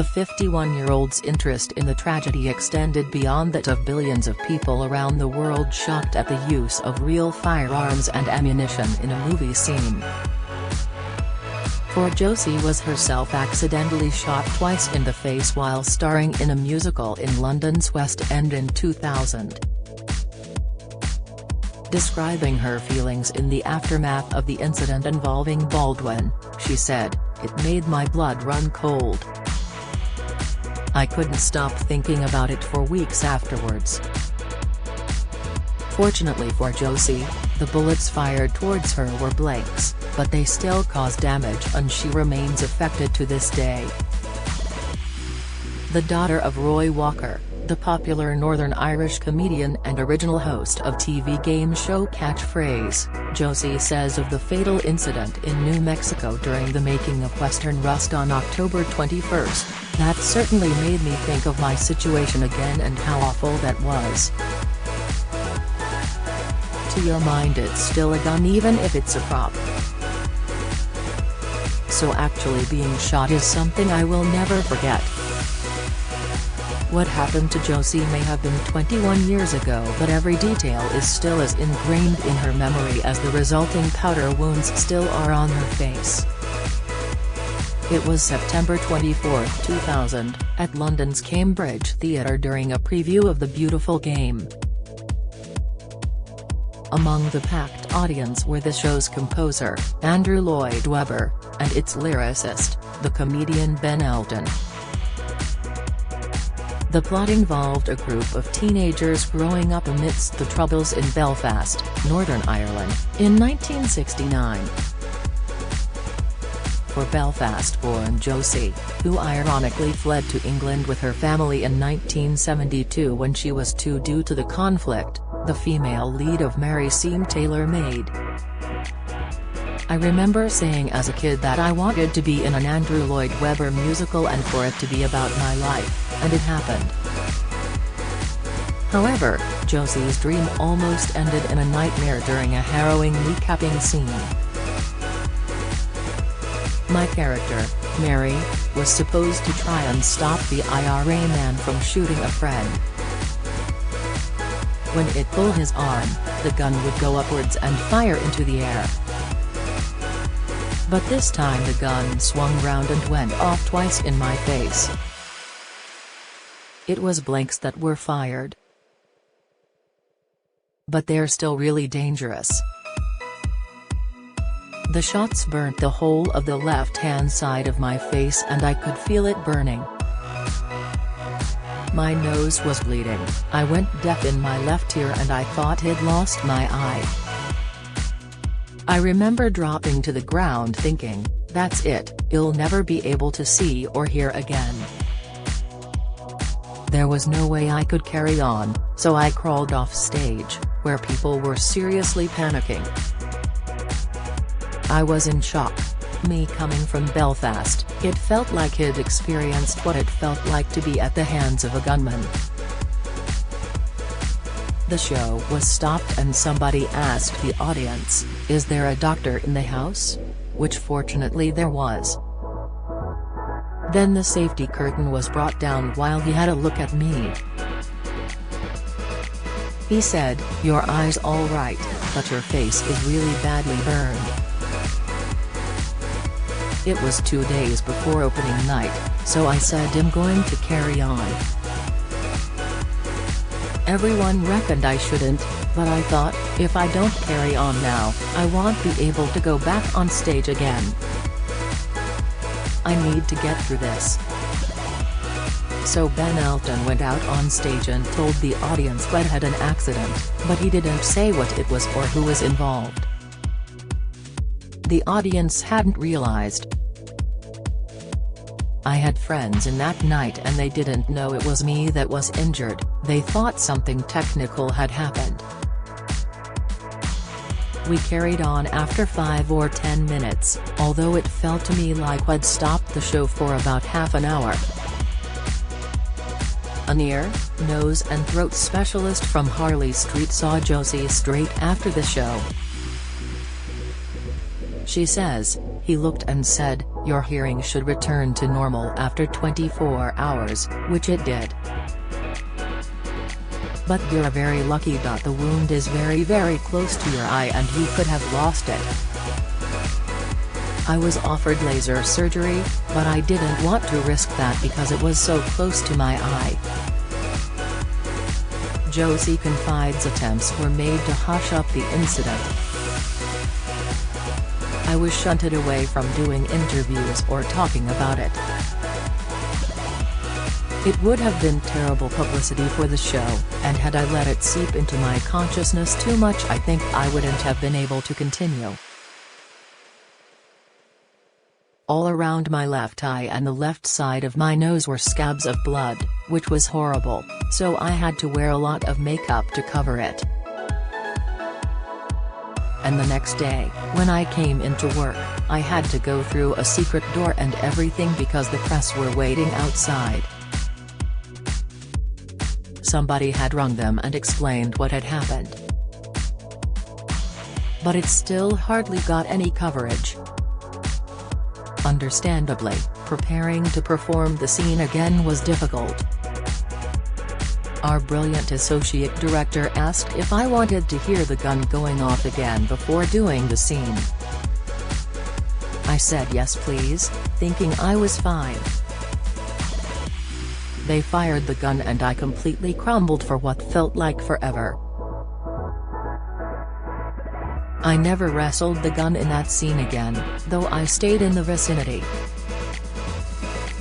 The 51-year-old's interest in the tragedy extended beyond that of billions of people around the world shocked at the use of real firearms and ammunition in a movie scene. For Josie was herself accidentally shot twice in the face while starring in a musical in London's West End in 2000. Describing her feelings in the aftermath of the incident involving Baldwin, she said, "It made my blood run cold. I couldn't stop thinking about it for weeks afterwards." Fortunately for Josie, the bullets fired towards her were blanks, but they still caused damage and she remains affected to this day. The daughter of Roy Walker, the popular Northern Irish comedian and original host of TV game show Catchphrase, Josie says of the fatal incident in New Mexico during the making of Western Rust on October 21, "That certainly made me think of my situation again and how awful that was. To your mind it's still a gun even if it's a prop. So actually being shot is something I will never forget." What happened to Josie may have been 21 years ago, but every detail is still as ingrained in her memory as the resulting powder wounds still are on her face. It was September 24, 2000, at London's Cambridge Theatre during a preview of The Beautiful Game. Among the packed audience were the show's composer, Andrew Lloyd Webber, and its lyricist, the comedian Ben Elton. The plot involved a group of teenagers growing up amidst the troubles in Belfast, Northern Ireland, in 1969. For Belfast-born Josie, who ironically fled to England with her family in 1972 when she was 2 due to the conflict, the female lead of Mary seemed tailor-made. "I remember saying as a kid that I wanted to be in an Andrew Lloyd Webber musical and for it to be about my life, and it happened." However, Josie's dream almost ended in a nightmare during a harrowing recapping scene. "My character, Mary, was supposed to try and stop the IRA man from shooting a friend. When it pulled his arm, the gun would go upwards and fire into the air. But this time the gun swung round and went off twice in my face. It was blanks that were fired. But they're still really dangerous. The shots burnt the whole of the left-hand side of my face and I could feel it burning. My nose was bleeding, I went deaf in my left ear and I thought I'd lost my eye. I remember dropping to the ground thinking, that's it, I'll never be able to see or hear again. There was no way I could carry on, so I crawled off stage, where people were seriously panicking. I was in shock. Me coming from Belfast, it felt like I'd experienced what it felt like to be at the hands of a gunman. The show was stopped and somebody asked the audience, is there a doctor in the house? Which fortunately there was. Then the safety curtain was brought down while he had a look at me. He said, your eye's all right, but your face is really badly burned. It was 2 days before opening night, so I said I'm going to carry on. Everyone reckoned I shouldn't, but I thought, if I don't carry on now, I won't be able to go back on stage again. I need to get through this. So Ben Elton went out on stage and told the audience what had an accident, but he didn't say what it was or who was involved. The audience hadn't realized. I had friends in that night and they didn't know it was me that was injured, they thought something technical had happened. We carried on after 5 or 10 minutes, although it felt to me like I'd stopped the show for about half an hour. An ear, nose and throat specialist from Harley Street saw Josie straight after the show. She says, he looked and said, Your hearing should return to normal after 24 hours, which it did. But you're very lucky. The wound is very close to your eye and you could have lost it. I was offered laser surgery, but I didn't want to risk that because it was so close to my eye. Josie confides attempts were made to hush up the incident. I was shunted away from doing interviews or talking about it. It would have been terrible publicity for the show, and had I let it seep into my consciousness too much, I think I wouldn't have been able to continue. All around my left eye and the left side of my nose were scabs of blood, which was horrible, so I had to wear a lot of makeup to cover it. And the next day, when I came into work, I had to go through a secret door and everything because the press were waiting outside. Somebody had rung them and explained what had happened. But it still hardly got any coverage. Understandably, preparing to perform the scene again was difficult. Our brilliant associate director asked if I wanted to hear the gun going off again before doing the scene. I said yes please, thinking I was fine. They fired the gun and I completely crumbled for what felt like forever. I never wrestled the gun in that scene again, though I stayed in the vicinity.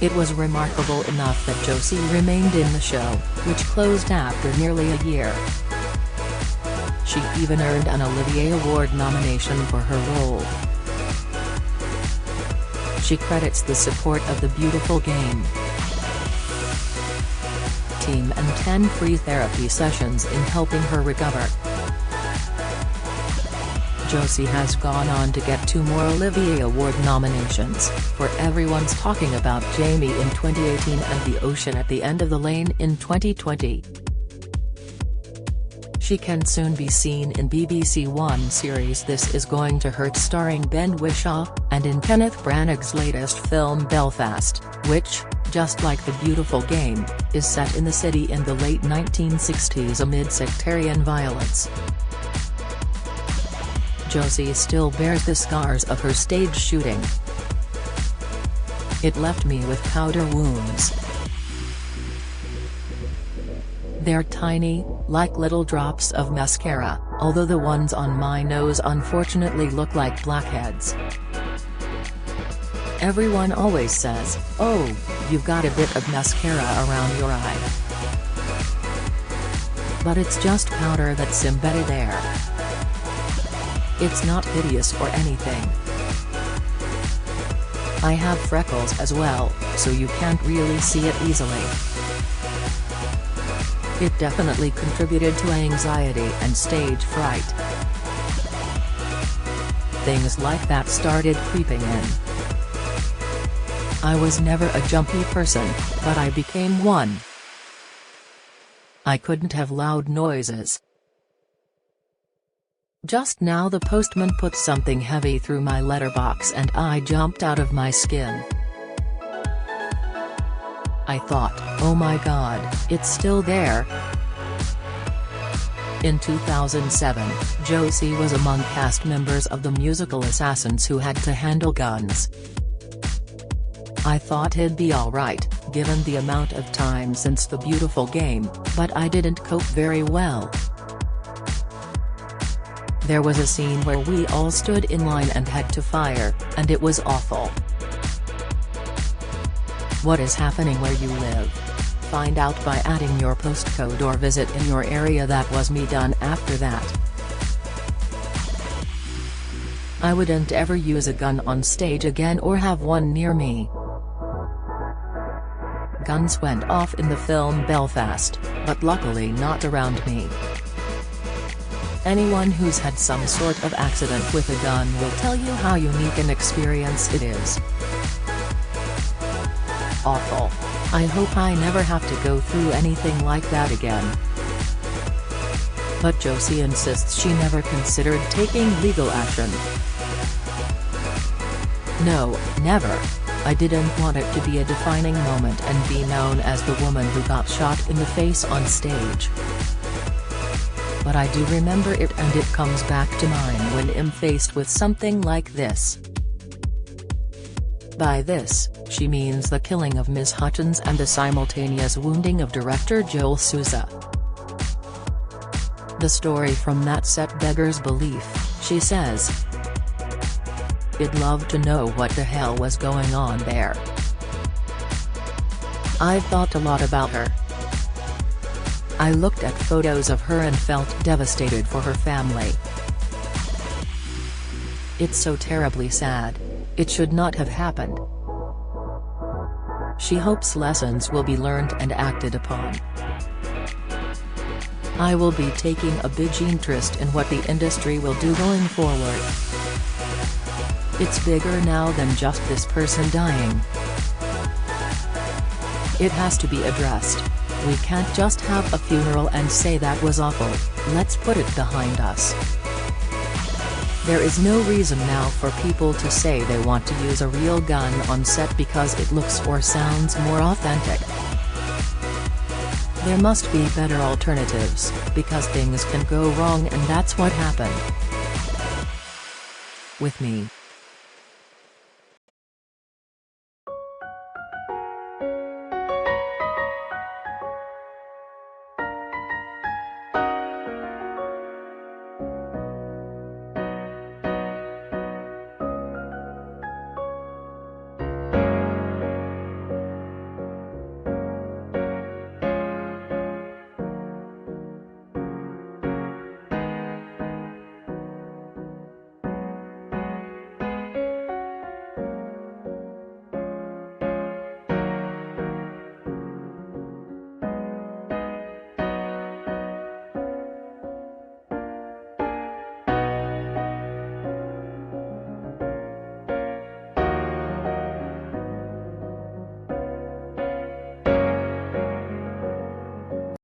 It was remarkable enough that Josie remained in the show, which closed after nearly a year. She even earned an Olivier Award nomination for her role. She credits the support of the Beautiful Game team and 10 free therapy sessions in helping her recover. Josie has gone on to get 2 more Olivier Award nominations, for Everyone's Talking About Jamie in 2018 and The Ocean at the End of the Lane in 2020. She can soon be seen in BBC One series This Is Going to Hurt starring Ben Whishaw, and in Kenneth Branagh's latest film Belfast, which, just like The Beautiful Game, is set in the city in the late 1960s amid sectarian violence. Josie still bears the scars of her stage shooting. It left me with powder wounds. They're tiny, like little drops of mascara, although the ones on my nose unfortunately look like blackheads. Everyone always says, "Oh, you've got a bit of mascara around your eye." But it's just powder that's embedded there. It's not hideous or anything. I have freckles as well, so you can't really see it easily. It definitely contributed to anxiety and stage fright. Things like that started creeping in. I was never a jumpy person, but I became one. I couldn't have loud noises. Just now the postman put something heavy through my letterbox and I jumped out of my skin. I thought, oh my god, it's still there. In 2007, Josie was among cast members of the musical Assassins who had to handle guns. I thought he'd be alright, given the amount of time since The Beautiful Game, but I didn't cope very well. There was a scene where we all stood in line and had to fire, and it was awful. What is happening where you live? Find out by adding your postcode or visit in your area. That was me done after that. I wouldn't ever use a gun on stage again or have one near me. Guns went off in the film Belfast, but luckily not around me. Anyone who's had some sort of accident with a gun will tell you how unique an experience it is. Awful. I hope I never have to go through anything like that again. But Josie insists she never considered taking legal action. No, never. I didn't want it to be a defining moment and be known as the woman who got shot in the face on stage. But I do remember it, and it comes back to mind when I'm faced with something like this. By this, she means the killing of Ms. Hutchins and the simultaneous wounding of director Joel Souza. The story from that set beggars belief, she says. I'd love to know what the hell was going on there. I've thought a lot about her. I looked at photos of her and felt devastated for her family. It's so terribly sad. It should not have happened. She hopes lessons will be learned and acted upon. I will be taking a big interest in what the industry will do going forward. It's bigger now than just this person dying. It has to be addressed. We can't just have a funeral and say that was awful, let's put it behind us. There is no reason now for people to say they want to use a real gun on set because it looks or sounds more authentic. There must be better alternatives, because things can go wrong, and that's what happened with me.